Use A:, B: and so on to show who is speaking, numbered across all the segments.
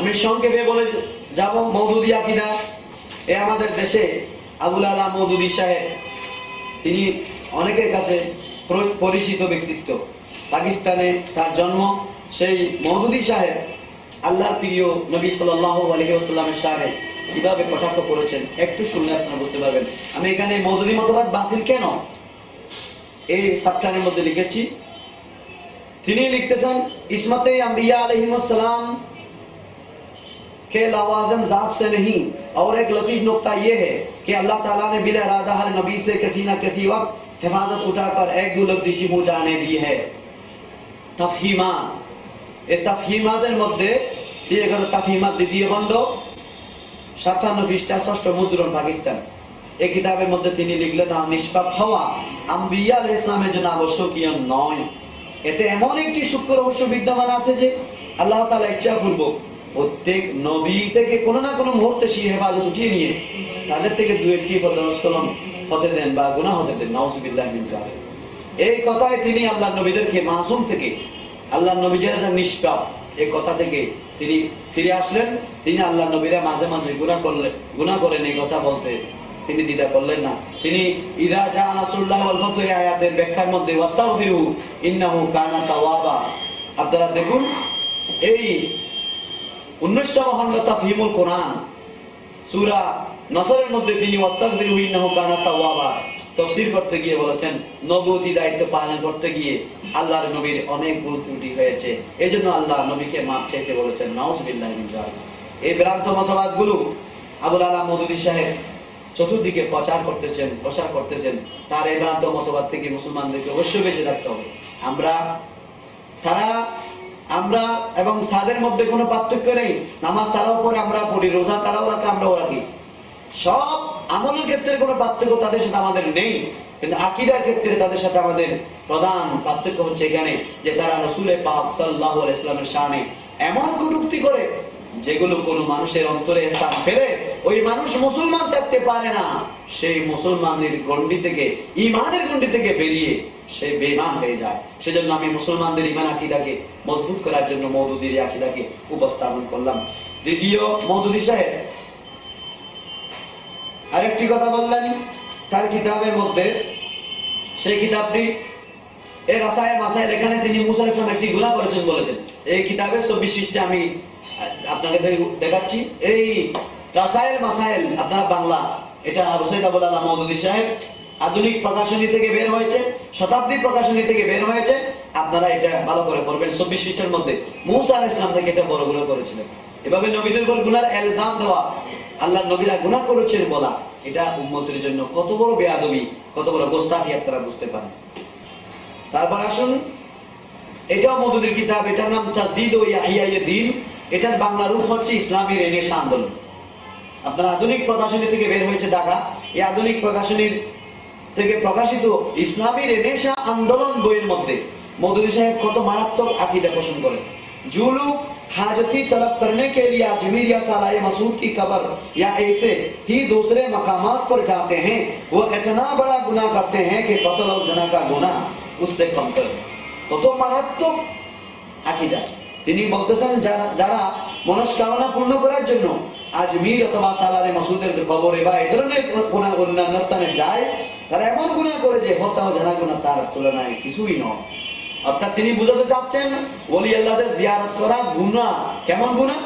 A: আমি সংক্ষেপে বলে যাব মওদুদি আকীদা। এ আমাদের দেশে আবুল আলা মওদুদি সাহেব, তিনি অনেকের কাছে পরিচিত ব্যক্তিত্ব। পাকিস্তানে তার জন্ম। সেই মওদুদি সাহেব আল্লাহর প্রিয় নবী সাল্লাল্লাহু আলাইহি ওয়াসাল্লামের শানে কিভাবে কটাক্ষ করেছেন একটু শুনলে আপনারা বুঝতে পারবেন। আমি এখানে মওদুদি মতবাদ বাতিল কেন এই সাবটানের মধ্যে লিখেছি। তিনি লিখতেছেন ইসমতে अंबिया अलैहिमुस्सलाम के लवाज़िम ज़ात से नहीं, और एक लतीफ नुक्ता यह है कि अल्लाह ताला ने बिला इरादा हर नबी से किसी न किसी वक्त हिफाजत उठाकर एक दो लफ्ज़ी पहुंचाने दी है। तफहीमा, এই তাফহিমাতের মধ্যে তিনি কথা তাফহিমাত দ্বিতীয় খণ্ড 57 পৃষ্ঠা 6ষ্ঠ মুদ্রণ পাকিস্তান। এই কিতাবের মধ্যে তিনি লিখলেন নিষ্পাপ হওয়া আম্বিয়া আলাইহিস সালামের জন্য আবশ্যকীয় নয়। এতে এমন একটি সূক্ষ্ম রহস্য বিদ্যমান আছে যে আল্লাহ তাআলা ইচ্ছাপূর্বক প্রত্যেক নবী থেকে কোনো না কোনো মুহূর্তে সেই হেফাজত উঠিয়ে নিয়ে তাদের থেকে দু একটি পদস্খলন হতে দেন বা গুনাহ হতে দেন। নাউযুবিল্লাহ মিন যালিক। এই কথায় তিনি আল্লাহর নবীদেরকে মাসুম থেকে, আল্লাহর নবী যারা নিষ্পাপ, এই কথা থেকে তিনি ফিরে আসলেন। তিনি আল্লাহর নবীরা মাঝে মাঝে গুনাহ করেন এই কথা বলতে তিনি দ্বিধা করলেন না। তিনি ইযা জা নাসরুল্লাহ ওয়াল ফাতহু আয়াতের ব্যাখ্যার মধ্যে ওয়াস্তাগফিরু ইন্নাহু কানা তাওয়াবা, আপনারা দেখুন এই 19তম খণ্ড তাফহিমুল কোরআন সূরা নসরের মধ্যে তিনি ওয়াস্তাগফিরু ইন্নাহু কানা তাওয়াবা তাফসীর করতে গিয়ে বলেছেন নবুয়তি দায়িত্ব পালন করতে গিয়ে আল্লাহর নবীর অনেক ভুল ত্রুটি হয়েছে, এজন্য আল্লাহ নবীকে মাফ চাইতে বলেছেন। নাউযুবিল্লাহ মিন যালিক। এই ভ্রান্ত মতবাদগুলো আবুল আলা মওদুদি সাহেব চতুর্দিকে প্রচার করতেছেন। তার এই ভ্রান্ত মতবাদ থেকে মুসলমানদেরকে অবশ্যই বেঁচে থাকতে হবে। আমরা এবং তাদের মধ্যে কোনো পার্থক্য নেই। নামাজ তারাও পড়ে, আমরা পড়ি, রোজা তারাও রাখে, আমরাও রাখি। সব আমলের ক্ষেত্রে কোনো পার্থক্য তাদের সাথে আমাদের নেই, কিন্তু আকীদার ক্ষেত্রে তাদের সাথে আমাদের প্রধান পার্থক্য হচ্ছে এখানে যে তারা রাসূল পাক সাল্লাল্লাহু আলাইহি ওয়াসাল্লামের শানে এমন কটূক্তি করে যেগুলো কোনো মানুষের অন্তরে স্থান পেলে ওই মানুষ মুসলমান থাকতে পারে না। সেই মুসলমানের গণ্ডি থেকে, ঈমানের গণ্ডি থেকে বেরিয়ে সে বেঈমান হয়ে যায়। সেজন্য আমি মুসলমানদের ঈমান আকীদাকে মজবুত করার জন্য মওদুদির আকীদাকে উপস্থাপন করলাম। দ্বিতীয় মওদুদি সাহেব আরেকটি কথা বললেন তার কিতাবের মধ্যে, সেই কিতাবটি এই রাসায়ে মাসাইল, এখানে তিনি মুসা আলাইহিস সালাম একটি গুনাহ করেছেন বলেছেন। এই কিতাবের 24 পৃষ্ঠা আমি আপনাকে দেখাচ্ছি। এই রাসায়েল মাসাইল আপনার বাংলা, এটা আবু সাইদ আবুল আলা মওদুদি সাহেব আধুনিক প্রকাশনী থেকে বের হয়েছে, শতাব্দী প্রকাশনী থেকে বের হয়েছে। আপনারা এটা ভালো করে পড়বেন। 24 পৃষ্ঠার মধ্যে মুসা আলাইহিস সালাম থেকে এটা বড় গুনাহ করেছিলেন। এভাবে নবীদের উপর গুনার ইলজাম দেওয়া, আল্লাহর নবীরা গুনাহ করেছেন বলা, এটা উম্মতের জন্য কত বড় বেয়াদবি, কত বড় গোস্তাখি আপনারা বুঝতে পারেন। তারপর আসুন, এটাও মওদুদির কিতাব, এটার নাম তাসদীদ ও ইহইয়ায়ে দ্বীন। এটার বাংলা রূপ হচ্ছে ইসলামী রেনেসাঁ আন্দোলন। আপনার আধুনিক প্রকাশনী থেকে বের হয়েছে ঢাকা। এই আধুনিক প্রকাশনীর থেকে প্রকাশিত ইসলামী রেনেসাঁ আন্দোলন বইয়ের মধ্যে মওদুদি সাহেব কত মারাত্মক আকীদা পোষণ করেন। जो लोग हाजती तलब करने के लिए अजमेर या सालाए मसूद की कब्र या ऐसे ही दूसरे मकामात पर जाते हैं, वो इतना बड़ा गुनाह करते हैं कि कत्ल और ज़िना का गुनाह उससे कमतर। तो মারাত্মক আকীদা। তিনি বলতেছেন যারা মনস্কামনা পূর্ণ করার জন্য আজমির অথবা সালারে মাসুদের কবরে বা এই ধরনের অন্যান্য স্থানে যায়, তারা এমন গুনাহ করে যে হত্যা ও ज़िना গুনাহ তার তুলনায় কিছুই নয়। অর্থাৎ তিনি বুঝাতে চাচ্ছেন ওলি আল্লাহদের জিয়ারত করা গুনাহ। কেমন গুনাহ?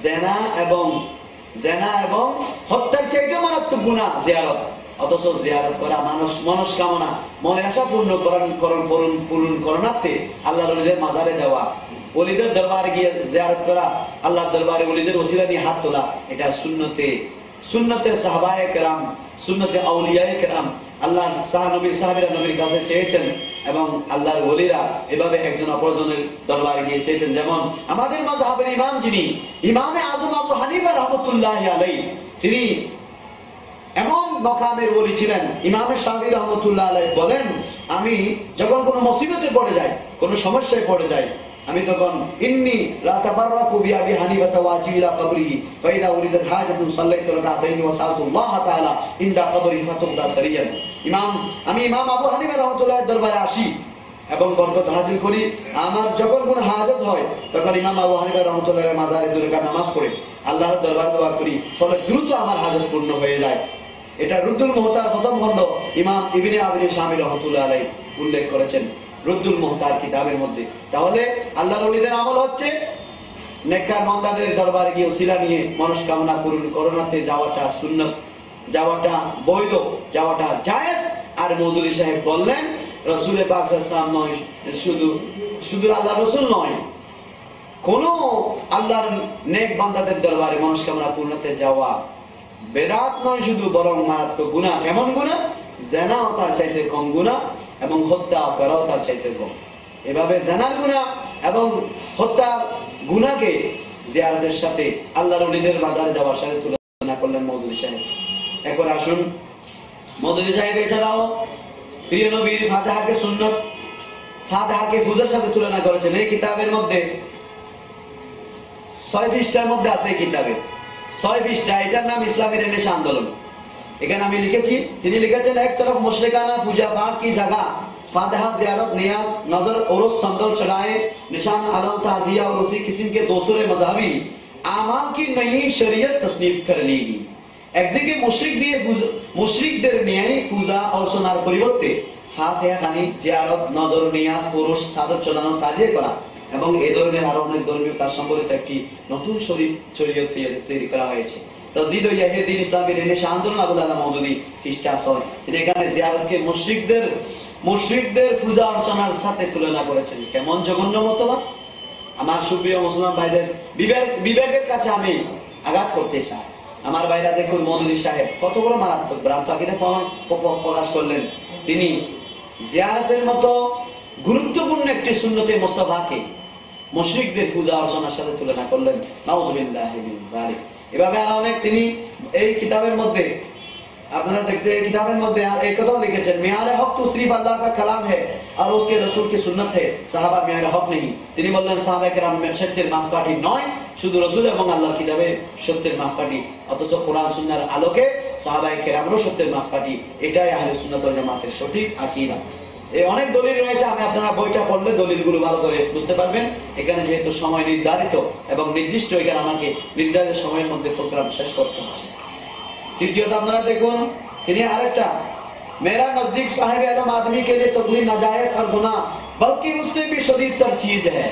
A: জেনা এবং হত্যার চাইতে মারাত্মক গুনাহ জিয়ারত। অথচ জিয়ারত করা মানুষ মনস্কামনা, মনের আশা পূরণ করণার্থে আল্লাহর ওলিদের মাজারে যাওয়া, ওলিদের দরবারে গিয়ে জিয়ারত করা, আল্লাহর দরবারে ওলিদের ওসিলা নিয়ে হাত তোলা, এটা সুন্নতে সাহাবায়ে কেরাম, সুন্নতে আউলিয়ায়ে কেরাম। আল্লাহ সাহাবীরা নবীর কাছে চেয়েছেন এবং আল্লাহর ওলিরা এভাবে একজন অপরজনের দরবারে গিয়ে চেয়েছেন। যেমন আমাদের মাযহাবের ইমাম যিনি ইমামে আযম আবু হানিফা রাহমাতুল্লাহি আলাইহি, তিনি এমন মাকামের ওলি ছিলেন। ইমামে শাফিঈ রাহমাতুল্লাহি আলাইহি বলেন, আমি যখন কোনো মুসিবতে পড়ে যাই, কোনো সমস্যায় পড়ে যাই, আমি তখন ইন্নী লা তাবাররাকু বিআবি হানিফা ওয়াজি ইলা কবরিহি ফাইদা উরিদাত হাজাতুন সাল্লাইতু রাকাতাইনি ওয়া সাআতুল্লাহ তাআলা ইনদা কবরি ফাতুদা সারিয়ান। আমি ইমাম আবু হানিফা রাহমাতুল্লাহির দরবারে আসি এবং বরকত হাসিল করি। আমার যখন কোনো হাজত হয় তখন ইমাম আবু হানিফা রাহমাতুল্লাহ মাজারে 2 রাকাত নামাজ পড়ে আল্লাহর দরবারে দোয়া করি, ফলে দ্রুত আমার হাজত পূর্ণ হয়ে যায়। এটা রুদ্দুল মুহতার প্রথম খণ্ড ইমাম ইবনে আবিদিন শামী রাহমাতুল্লাহ আলাইহি উল্লেখ করেছেন রুদ্দুল মুহতার কিতাবের মধ্যে। তাহলে আল্লাহর ওলিদের আমল হচ্ছে নেককার বান্দাদের দরবারে গিয়ে ওসিলা নিয়ে মনস্কামনা পূরণ করোনাতে যাওয়াটা সুন্নাত, যাওয়াটা বৈধ, যাওয়াটা জায়েজ। আর মওদুদী সাহেব বললেন রাসূল পাক সাল্লাল্লাহু আলাইহি ওয়াসাল্লাম নয়, শুধু আল্লাহ রাসূল নয়, কোন আল্লাহর নেক বান্দাদের দরবারে মনস্কামনা পূরণতে যাওয়া বেদাত নয় শুধু, বরং মারাত্মক গুনাহ। কেমন গুনাহ? জিনাও তার চাইতে কম গুনাহ এবং হত্যা করাও তার চাইতে কম। এভাবে জিনার গুনাহ এবং হত্যা গুনাহকে জিয়ারতের সাথে আল্লাহর ওলিদের মাজারে যাওয়ার সাথে তুলনা করলেন মওদুদী সাহেব। এখন আসুন, মওদুদী সাহেব এছাড়াও প্রিয় নবীর ফাতিহাকে সুন্নাত, ফাতিহাকে ফুজের সাথে তুলনা করেছেন। এই কিতাবের মধ্যে 6 পৃষ্ঠার মধ্যে আছে, এই কিতাবে 6 পৃষ্ঠা। এটার নাম ইসলামী রেনেসাঁ আন্দোলন। এখানে আমি লিখেছি, তিনি লিখেছেন এক তরফ মুশরিকানা पूजा पाठ की जगह फातिहा ज़ियारत नियाज नजर उर्स संदल चढ़ाए निशान आलम ताजिया और उसी किस्म के दूसरे मज़हबी आमाल की नई शरीयत तस्नीफ करने की। একদিকে মুশরিকদের নিয়ে পূজা অর্চনার পরিবর্তে ফাতিহা খানি জিয়ারত নজর নিয়াজ পুরুষ সাদত চলানো কাজে করা এবং এই ধরনের আরো অনেক ধর্মীয় কাজ সম্পর্কিত একটি নতুন শরীয়ত তৈরি করা হয়েছে। তসদিদ ও ইয়াহিদ্দিন ইসলামী রেনেসাঁ আন্দোলন আবুল আলা মওদুদী খ্রিস্টা সন, তিনি এখানে জিয়ারতকে মুশরিকদের পূজা অর্চনার সাথে তুলনা করেছেন। কেমন জঘন্য মতবাদ! আমার সুপ্রিয় মুসলমান ভাইদের বিবেকের কাছে আমি আঘাত করতে চাই। আমার ভাইরা দেখুন, মওদুদী সাহেব কত বড় মারাত্মক ভ্রান্ত আকীদা প্রকাশ করলেন। তিনি জিয়ারতের মতো গুরুত্বপূর্ণ একটি সুন্নতে মুস্তাফাকে মুশরিকদের পূজা অর্চনার সাথে তুলনা করলেন। নাউযুবিল্লাহি মিন যালিক। এভাবে আর অনেক তিনি এই কিতাবের মধ্যে আপনারা দেখতে, এই কিতাবের মধ্যে আর এই কথাও লিখেছেন, মিয়ারে হক তো সির্ফ আল্লাহ का कलाम है और उसके रसूल की सुन्नत है, সাহাবা মিয়ারে হক নেই। তিনি বললেন সাহাবায়ে কেরাম সত্যের মাপকাঠি নয়, শুধু রাসূল এবং আল্লাহর কিতাবে সত্যের মাপকাঠি, অথচ কোরআন সুন্নাহর আলোকে সাহাবায়ে কেরামও সত্যের মাপকাঠি। এটাই আহলে সুন্নাত ওয়াল জামাতের সঠিক আকীদা। এই অনেক দলিল রয়েছে, আমি আপনারা বইটা পড়লে দলিলগুলো ভালো করে বুঝতে পারবেন। এখানে যেহেতু সময় নির্ধারিত এবং নির্দিষ্ট, এখানে আমাকে নির্ধারিত সময়ের মধ্যে প্রোগ্রাম শেষ করতে হচ্ছে। তৃতীয়ত আপনারা দেখুন, তিনি আরেকটা, मेरा नजदीक साहिब इल्म आदमी के लिए तकलीफ नाजायज और गुनाह बल्कि उससे भी शदीदतर चीज है।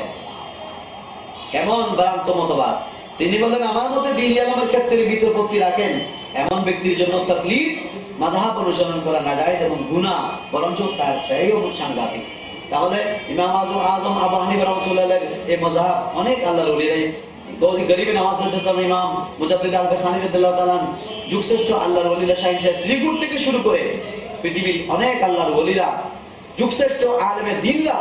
A: কেমন ভ্রান্ত মতবাদ! তিনি বলেন আমার মতে দ্বীন ইলমের ক্ষেত্রে বিতর্কতি রাখেন এমন ব্যক্তির জন্য তাকলিদ, মাযহাব অনুসরণ করা নাজায়েজ এবং গুনাহ, বরঞ্চ তার চেয়েও সাংঘাতিক। তাহলে ইমাম আযম আবু হানিফা রাহমাতুল্লাহ আলাইহি এই মাযহাব অনেক আল্লাহর ওলিরাই बहुत ही गरीब नवाज इमाम मुजद्दिद আল-কাসানি রাদিয়াল্লাহু তাআলা যুগশ্রেষ্ঠ আল্লাহর ওলিরা শাইখে শ্রীগুট থেকে শুরু করে পৃথিবীর অনেক আল্লাহর ওলিরা যুগশ্রেষ্ঠ আলেমে দ্বীনরা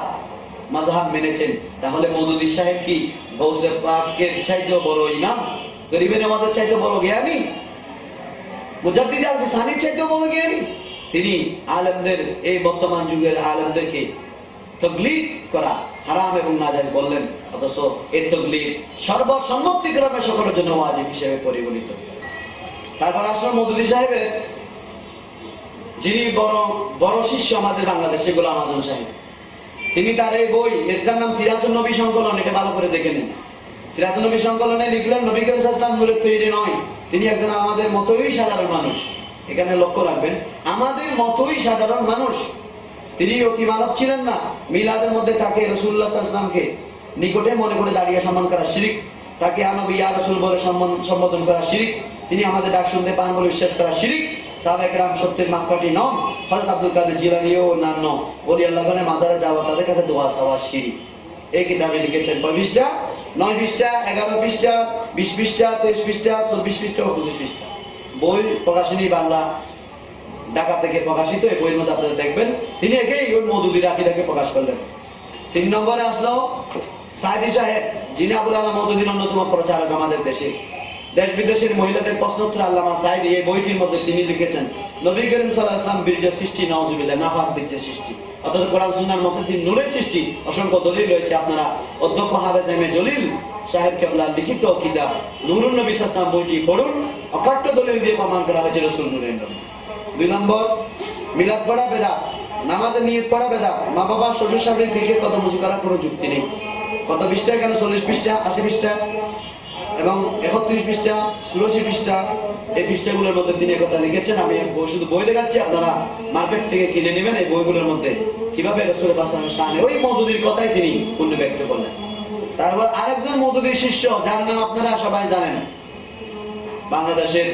A: মাযহাব মেনেছেন। তাহলে মওদুদী সাহেব কি গৌসে পাকের চাইতে বড় ইমাম, গরিব নওয়াজের চাইতে বড় জ্ঞানী, মুজদ্দিদ আল-কাসানির চাইতে বড় জ্ঞানী? তিনি আলেমদের, এই বর্তমান যুগের আলেমদেরকে তাকলিদ করা হারাম এবং নাজায়েজ বললেন, অথচ এই তাকলিদ সর্বসম্মতিক্রমে সকলের জন্য ওয়াজিব হিসেবে পরিগণিত। তারপর আসলে মওদুদী সাহেবের যিনি বড় শিষ্য আমাদের বাংলাদেশে গোলাম আযম সাহেব, তিনি তার এই বই, এটার নাম সিরাতুন নবী সংকলন, এটা ভালো করে দেখে নিন। সিরাতুন নবী সংকলনে লিখলেন নবী করিম সাল্লাল্লাহু আলাইহি ওয়াসাল্লাম নূরের তৈরি নয়, তিনি একজন আমাদের মতোই সাধারণ মানুষ। এখানে লক্ষ্য রাখবেন, আমাদের মতোই সাধারণ মানুষ। তিনি অতি মানব ছিলেন না। মিলাদের মধ্যে তাকে রাসূলুল্লাহ সাল্লাল্লাহু আলাইহি ওয়াসাল্লামকে নিকটে মনে করে দাঁড়িয়ে সম্মান করা শিরক, তাকে নবী ইয়া রাসূল বলে সম্বোধন করা শিরক, তিনি আমাদের ডাক শুনতে পান বলে বিশ্বাস করা শিরক। সাহাবায়ে কেরাম সত্যের মাপকাঠি নন। হযরত আব্দুল কাদের জিলানী ও অন্যান্য ওলি আল্লাহগণের মাজারে যাওয়া, তাদের কাছে দোয়া চাওয়া শিরক। এই কিতাবে লিখেছেন 9 পৃষ্ঠা, 11 পৃষ্ঠা, 20 পৃষ্ঠা, 23 পৃষ্ঠা, 24 পৃষ্ঠা ও 25 পৃষ্ঠা। বই প্রকাশনী বাংলা, ঢাকা থেকে প্রকাশিত। এই বইয়ের মধ্যে আপনারা দেখবেন তিনি একেই ওই মওদুদীর আকীদাকে প্রকাশ করলেন। 3 নম্বরে আসলো সাইদি সাহেব, যিনি আবুল আলা মওদুদীর অন্যতম প্রচারক আমাদের দেশে। দেশ বিদেশের মহিলাদের প্রশ্নোত্তর আল্লামা সাইদি এই বইটির মধ্যে তিনি লিখেছেন নবী করিম সাল্লাল্লাহু আলাইহি ওয়াসাল্লাম বীর্যের সৃষ্টি, নাউযুবিল্লাহ, নাফাক বীর্যের সৃষ্টি, অথচ কোরআন সুন্নাহর মধ্যে তিনি নূরের সৃষ্টি। অসংখ্য দলিল রয়েছে। আপনারা অধ্যক্ষ হাফেজ এম এ জলিল সাহেব কেবলার লিখিত কিতাব নূরুন নবী সাল্লাল্লাহু আলাইহি ওয়াসাল্লাম বইটি পড়ুন। অকাট্য দলিল দিয়ে প্রমাণ করা হয়েছে রাসূল নূরের নবী। 2 নম্বর, মিলাদ পড়া বেদাত। নামাজে নিয়ত পড়া বেদাত, মা বাবা শ্বশুর শাশুড়ির দিকে কত মুচি করার কোনো যুক্তি নেই। কত পৃষ্ঠা, কেন 40 পৃষ্ঠা, 80 পৃষ্ঠা এবং 31 পৃষ্ঠা, 84 পৃষ্ঠা, এই পৃষ্ঠাগুলোর মধ্যে তিনি কথা লিখেছেন। আমি শুধু বই দেখাচ্ছি, আপনারা মার্কেট থেকে কিনে নেবেন। এই বইগুলোর মধ্যে কিভাবে রাসূলের পাশাপাশি শানে ওই মওদুদির কথাই তিনি পূর্ণ ব্যক্ত করলেন। তারপর আরেকজন মওদুদির শিষ্য, যার নাম আপনারা সবাই জানেন, বাংলাদেশের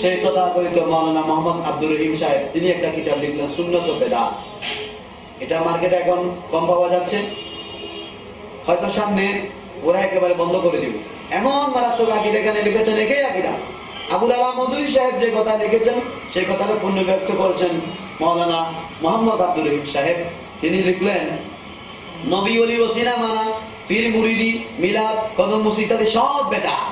A: সেই তথাকথিত মাওলানা মোহাম্মদ আব্দুর রহিম সাহেব, তিনি একটা কিতাব লিখলেন সুন্নত ও বেদাত। এটা মার্কেটে এখন কম পাওয়া যাচ্ছে, হয়তো সামনে ওরা একেবারে বন্ধ করে দিবে, এমন মারাত্মক আকীদা এখানে লিখেছেন। একই আকীদা আবুল আলা মওদুদী সাহেব যে কথা লিখেছেন, সেই কথাটা পূর্ণ ব্যক্ত করেছেন মাওলানা মোহাম্মদ আব্দুর রহিম সাহেব। তিনি লিখলেন, নবী ওলি ওসিনা মানা, ফির মুরিদি, মিলাদ, কদম মুসি ইত্যাদি সব বেদাত।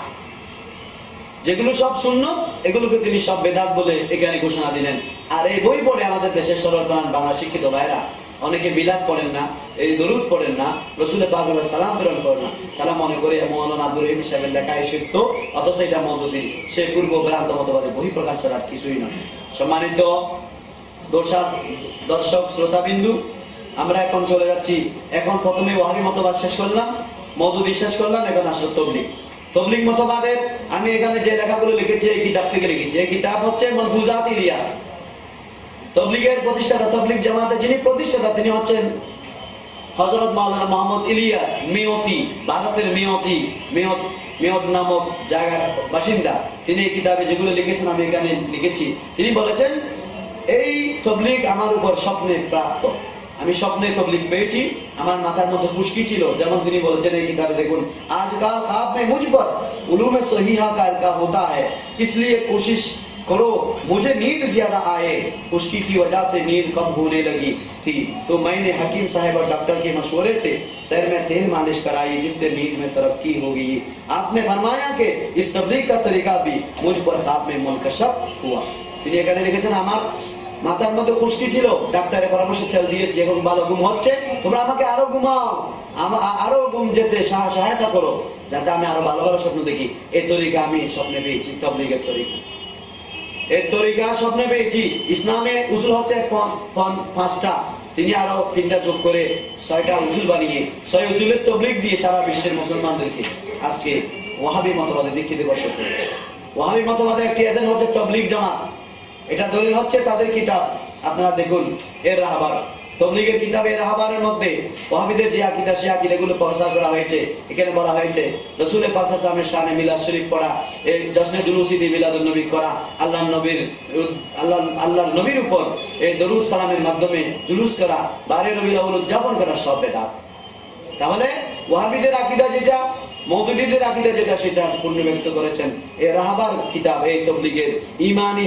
A: যেগুলো সব সুন্নত, এগুলোকে তিনি সব বেদাত বলে এখানে ঘোষণা দিলেন। আর এই বই পড়ে আমাদের দেশের সরল প্রাণ বাংলা শিক্ষিত ভাইরা অনেকে মিলাদ পড়েন না, এই দরুদ পড়েন না, রাসূলের পাক সালাম প্রেরণ করেন না। তারা মনে করে মাওলানা আব্দুর রহিম সাহেবের লেখাই সত্য, অথচ এটা মওদুদী, সে পূর্ব ভ্রান্ত মতবাদের বহিঃপ্রকাশ ছাড়া আর কিছুই নয়। সম্মানিত দর্শক শ্রোতাবিন্দু, আমরা এখন চলে যাচ্ছি। এখন প্রথমে ওয়াহাবী মতবাদ শেষ করলাম, মওদুদী শেষ করলাম, এখন আসলে তবলিগ। তবলিগ মতবাদের আমি এখানে যে লেখাগুলো লিখেছি এই কিতাব থেকে লিখেছি। এই কিতাব হচ্ছে মালফুজাত ইলিয়াস। তবলিগের প্রতিষ্ঠাতা, তবলিগ জামাতের যিনি প্রতিষ্ঠাতা, তিনি হচ্ছেন হযরত মাওলানা মোহাম্মদ ইলিয়াস মেয়তি, ভারতের মেয়ত নামক জায়গার বাসিন্দা। তিনি এই কিতাবে যেগুলো লিখেছেন আমি এখানে লিখেছি। তিনি বলেছেন, এই তবলিগ আমার উপর স্বপ্নে প্রাপ্ত, আমি স্বপ্নে তবলিগ পেয়েছি, আমার মাথার মধ্যে ফুসকি ছিল। যেমন তিনি বলেছেন এই কিতাবে, দেখুন, আজকাল ख्वाब में मुझ पर उलूम सहीहा का इल्का होता है, इसलिए कोशिश करो मुझे नींद ज्यादा आए। उसकी की वजह से नींद कम होने लगी थी, तो मैंने हकीम साहब और डॉक्टर के मशवरे से सर में तेल मालिश कराई, जिससे नींद में तरक्की होगी। आपने फरमाया कि इस तबलीग का तरीका भी मुझ पर ख्वाब में मुनकशफ हुआ। তিনি এখানে লিখেছেন, আমার মাথার মধ্যে খুশকি ছিল, ডাক্তারের পরামর্শ তেল দিয়েছি, এখন ভালো ঘুম হচ্ছে, তোমরা আমাকে আরো ঘুমাও, আরো ঘুম যেতে সহায়তা করো, যাতে আমি আরো ভালো ভালো স্বপ্ন দেখি। এই তরিকা আমি স্বপ্নে পেয়েছি, তবলিগের তরিকা, এই তরিকা স্বপ্নে পেয়েছি। ইসলামে উসুল হচ্ছে 5টা, তিনি আরো 3টা যোগ করে 6টা উসুল বানিয়ে 6 উসুলের তবলিগ দিয়ে সারা বিশ্বের মুসলমানদেরকে আজকে ওয়াহাবী মতবাদে দীক্ষিত করতেছে। ওয়াহাবী মতবাদের একটি এজেন্ট হচ্ছে তবলিগ জামাত। এটা দলিল হচ্ছে তাদের কিতাব, আপনারা দেখুন এর রাহবার, তবলিগের কিতাব এর রাহবারের মধ্যে ওয়াহাবীদের যে আকীদা, সেই আকীদাগুলো প্রচার করা হয়েছে। এখানে বলা হয়েছে রাসূলের পাক সাল্লাল্লাহু আলাইহি ওয়াসাল্লামের শানে মিলাদ শরীফ পড়া, এই জশ্নে জুলুস ঈদ মিলাদুন নবী করা, আল্লাহর নবীর উপর এই দরুদ সালামের মাধ্যমে জুলুস করা, বারে রবিউল আউয়াল উদযাপন করা সব বেদাত। তাহলে ওয়াহাবীদের আকীদা যেটা, মওদুদীদের আকীদা যেটা, সেটা পূর্ণ ব্যক্ত করেছেন এই রাহবার কিতাব, এই তবলিগের ঈমানী